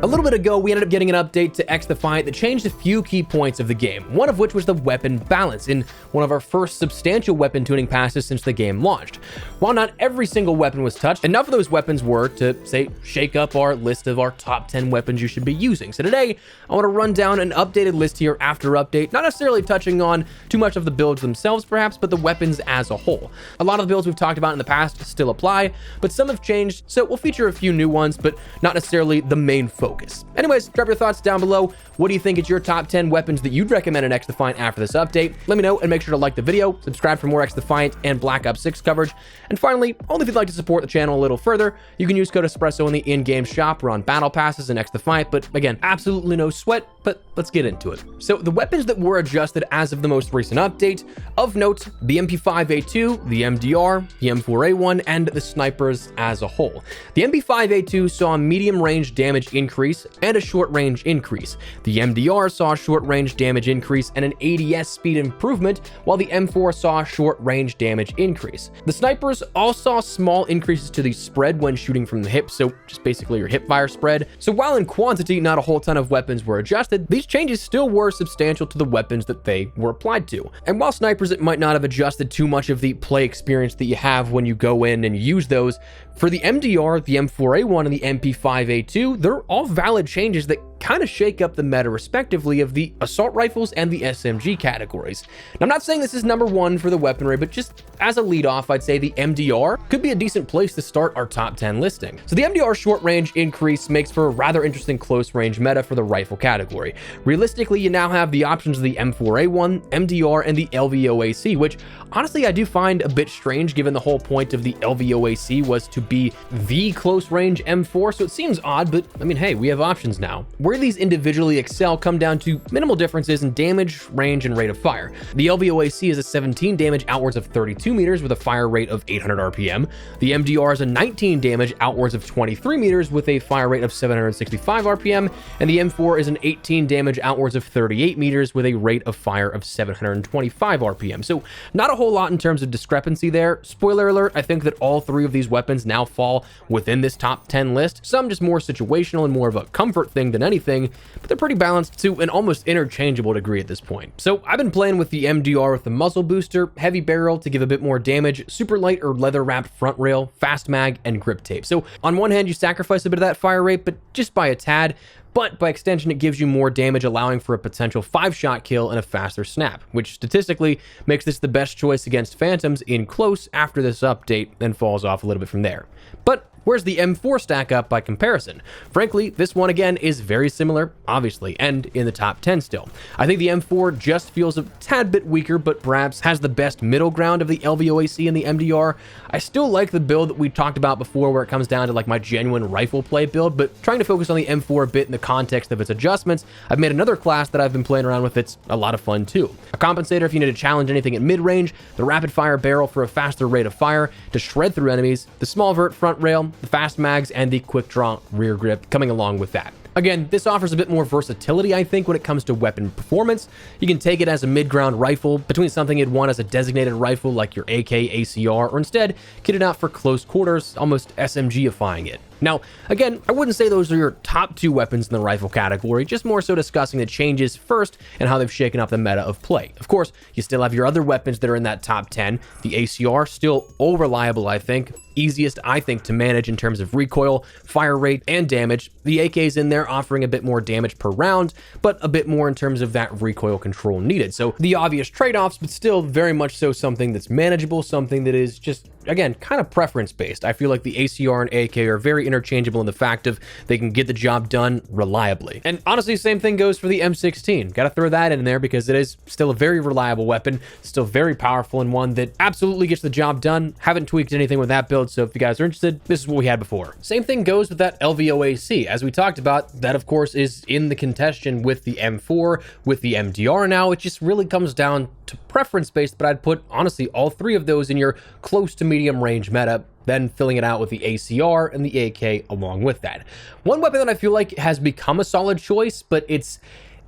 little bit ago, we ended up getting an update to XDefiant that changed a few key points of the game, one of which was the weapon balance in one of our first substantial weapon tuning passes since the game launched. While not every single weapon was touched, enough of those weapons were to, say, shake up our list of our top 10 weapons you should be using. So today, I want to run down an updated list here after update, not necessarily touching on too much of the builds themselves perhaps, but the weapons as a whole. A lot of the builds we've talked about in the past still apply, but some have changed, so we'll feature a few new ones, but not necessarily the main focus. Anyways, drop your thoughts down below. What do you think is your top 10 weapons that you'd recommend in XDefiant after this update? Let me know, and make sure to like the video, subscribe for more XDefiant and Black Ops 6 coverage. And finally, only if you'd like to support the channel a little further, you can use code Espresso in the in-game shop or on battle passes in XDefiant, but again, absolutely no sweat, but let's get into it. So the weapons that were adjusted as of the most recent update, of note, the MP5A2, the MDR, the M4A1, and the snipers as a whole. The MP5A2 saw a medium range damage increase and a short range increase. The MDR saw a short range damage increase and an ADS speed improvement, while the M4 saw a short range damage increase. The snipers all saw small increases to the spread when shooting from the hip, so just basically your hip fire spread. So while in quantity not a whole ton of weapons were adjusted, these changes still were substantial to the weapons that they were applied to. And while snipers, it might not have adjusted too much of the play experience that you have when you go in and use those, for the MDR, the M4A1, and the MP5A2, they're all valid changes that kind of shake up the meta respectively of the assault rifles and the SMG categories. Now, I'm not saying this is number one for the weaponry, but just as a lead off, I'd say the MDR could be a decent place to start our top 10 listing. So the MDR short range increase makes for a rather interesting close range meta for the rifle category. Realistically, you now have the options of the M4A1, MDR, and the LVOAC, which honestly I do find a bit strange given the whole point of the LVOAC was to be the close range M4, so it seems odd, but I mean, hey, we have options now. Where these individually excel come down to minimal differences in damage, range, and rate of fire. The LVOAC is a 17 damage outwards of 32 meters with a fire rate of 800 RPM. The MDR is a 19 damage outwards of 23 meters with a fire rate of 765 RPM. And the M4 is an 18 damage outwards of 38 meters with a rate of fire of 725 RPM. So not a whole lot in terms of discrepancy there. Spoiler alert, I think that all three of these weapons now fall within this top 10 list. Some just more situational and more of a comfort thing than anything, but they're pretty balanced to an almost interchangeable degree at this point. So I've been playing with the MDR with the muzzle booster, heavy barrel to give a bit more damage, super light or leather wrapped front rail, fast mag, and grip tape. So on one hand, you sacrifice a bit of that fire rate, but just by a tad. But by extension, it gives you more damage, allowing for a potential 5-shot kill and a faster snap, which statistically makes this the best choice against phantoms in close after this update, and falls off a little bit from there. But where's the M4 stack up by comparison? Frankly, this one again is very similar, obviously, and in the top 10 still. I think the M4 just feels a tad bit weaker, but perhaps has the best middle ground of the LVOAC and the MDR. I still like the build that we talked about before, where it comes down to like my genuine rifle play build, but trying to focus on the M4 a bit in the context of its adjustments, I've made another class that I've been playing around with that's a lot of fun too. A compensator if you need to challenge anything at mid-range, the rapid fire barrel for a faster rate of fire to shred through enemies, the small vert front rail, the fast mags, and the quick draw rear grip coming along with that. Again, this offers a bit more versatility, I think, when it comes to weapon performance. You can take it as a mid-ground rifle between something you'd want as a designated rifle like your AK, ACR, or instead kit it out for close quarters, almost SMG-ifying it. Now, again, I wouldn't say those are your top two weapons in the rifle category, just more so discussing the changes first and how they've shaken up the meta of play. Of course, you still have your other weapons that are in that top 10. The ACR, still all-reliable, I think. Easiest, I think, to manage in terms of recoil, fire rate, and damage. The AK's in there offering a bit more damage per round, but a bit more in terms of that recoil control needed. So the obvious trade-offs, but still very much so something that's manageable, something that is just, again, kind of preference-based. I feel like the ACR and AK are very interchangeable in the fact of they can get the job done reliably. And honestly, same thing goes for the M16. Gotta throw that in there because it is still a very reliable weapon, still very powerful, and one that absolutely gets the job done. Haven't tweaked anything with that build, so if you guys are interested, this is what we had before. Same thing goes with that LVOAC. As we talked about, that of course is in the contention with the M4, with the MDR now. It just really comes down to preference-based, but I'd put, honestly, all three of those in your close to medium range meta, then filling it out with the ACR and the AK along with that. One weapon that I feel like has become a solid choice, but it's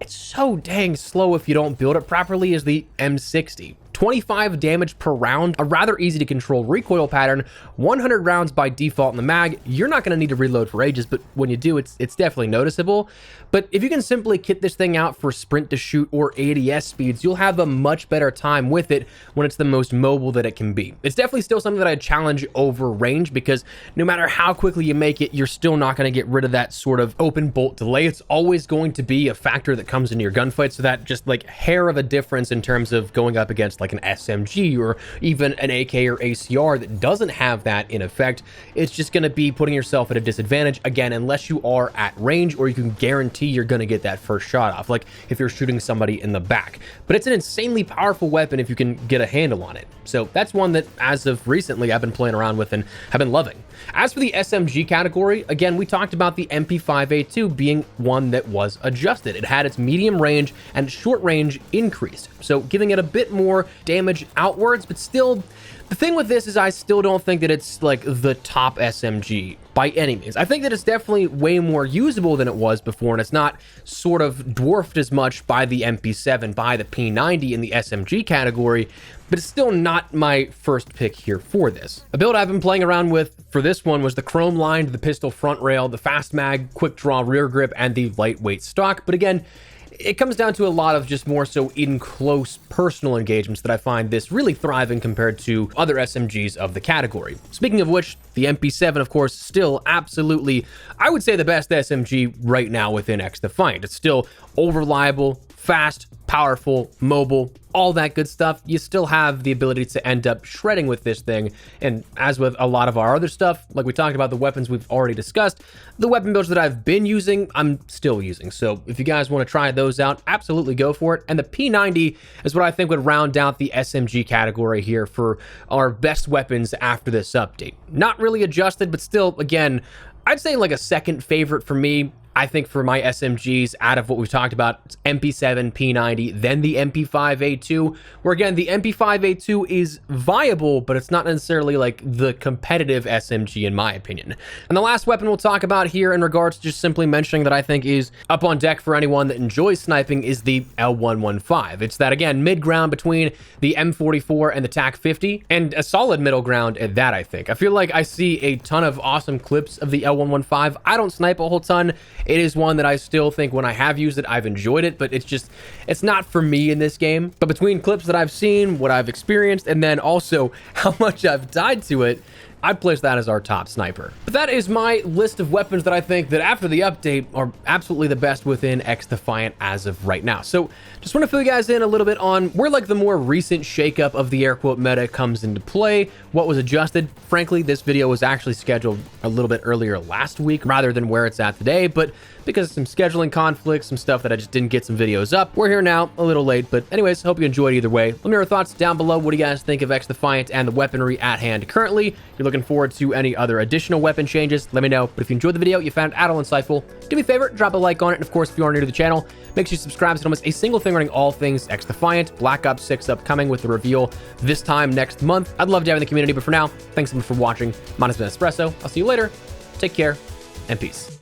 so dang slow if you don't build it properly, is the M60. 25 damage per round, a rather easy to control recoil pattern, 100 rounds by default in the mag. You're not going to need to reload for ages, but when you do, it's definitely noticeable. But if you can simply kit this thing out for sprint to shoot or ADS speeds, you'll have a much better time with it when it's the most mobile that it can be. It's definitely still something that I'd challenge over range, because no matter how quickly you make it, you're still not going to get rid of that sort of open bolt delay. It's always going to be a factor that comes into your gunfight, so that just like hair of a difference in terms of going up against like an SMG or even an AK or ACR that doesn't have that in effect, it's just going to be putting yourself at a disadvantage, again, unless you are at range or you can guarantee you're going to get that first shot off, like if you're shooting somebody in the back. But it's an insanely powerful weapon if you can get a handle on it. So that's one that as of recently I've been playing around with and have been loving. As for the SMG category, again, we talked about the MP5A2 being one that was adjusted. It had its medium range and short range increased, so giving it a bit more damage outwards, but still, the thing with this is I still don't think that it's like the top SMG by any means. I think that it's definitely way more usable than it was before, and it's not sort of dwarfed as much by the MP7, by the P90 in the SMG category, but it's still not my first pick here for this. A build I've been playing around with for this one was the chrome lined, the pistol front rail, the fast mag, quick draw rear grip, and the lightweight stock. But again, it comes down to a lot of just more so in close personal engagements that I find this really thriving compared to other SMGs of the category. Speaking of which, the MP7, of course, still absolutely, I would say, the best SMG right now within XDefiant. It's still over-reliable, fast, powerful, mobile, all that good stuff. You still have the ability to end up shredding with this thing. And as with a lot of our other stuff, like we talked about the weapons we've already discussed, the weapon builds that I've been using, I'm still using. So if you guys want to try those out, absolutely go for it. And the P90 is what I think would round out the SMG category here for our best weapons after this update. Not really adjusted, but still, again, I'd say like a second favorite for me. I think for my SMGs, out of what we've talked about, it's MP7, P90, then the MP5A2, where again, the MP5A2 is viable, but it's not necessarily like the competitive SMG in my opinion. And the last weapon we'll talk about here in regards to just simply mentioning that I think is up on deck for anyone that enjoys sniping is the L115. It's that, again, mid-ground between the M44 and the TAC-50, and a solid middle ground at that, I think. I feel like I see a ton of awesome clips of the L115. I don't snipe a whole ton. It is one that I still think when I have used it, I've enjoyed it, but it's not for me in this game. But between clips that I've seen, what I've experienced, and then also how much I've died to it, I'd place that as our top sniper. But that is my list of weapons that I think that after the update are absolutely the best within XDefiant as of right now. So just want to fill you guys in a little bit on where like the more recent shakeup of the air quote meta comes into play, what was adjusted. Frankly, this video was actually scheduled a little bit earlier last week rather than where it's at today, but because of some scheduling conflicts, some stuff that I just didn't get some videos up, we're here now, a little late, but anyways, hope you enjoyed either way. Let me know your thoughts down below. What do you guys think of XDefiant and the weaponry at hand currently? If you're looking forward to any other additional weapon changes, let me know. But if you enjoyed the video, you found it at all insightful, do me a favor, drop a like on it. And of course, if you are new to the channel, make sure you subscribe so you don't miss a single thing running all things XDefiant. Black Ops 6 upcoming with the reveal this time next month. I'd love to have you in the community, but for now, thanks so much for watching. My name's been Espresso. I'll see you later. Take care and peace.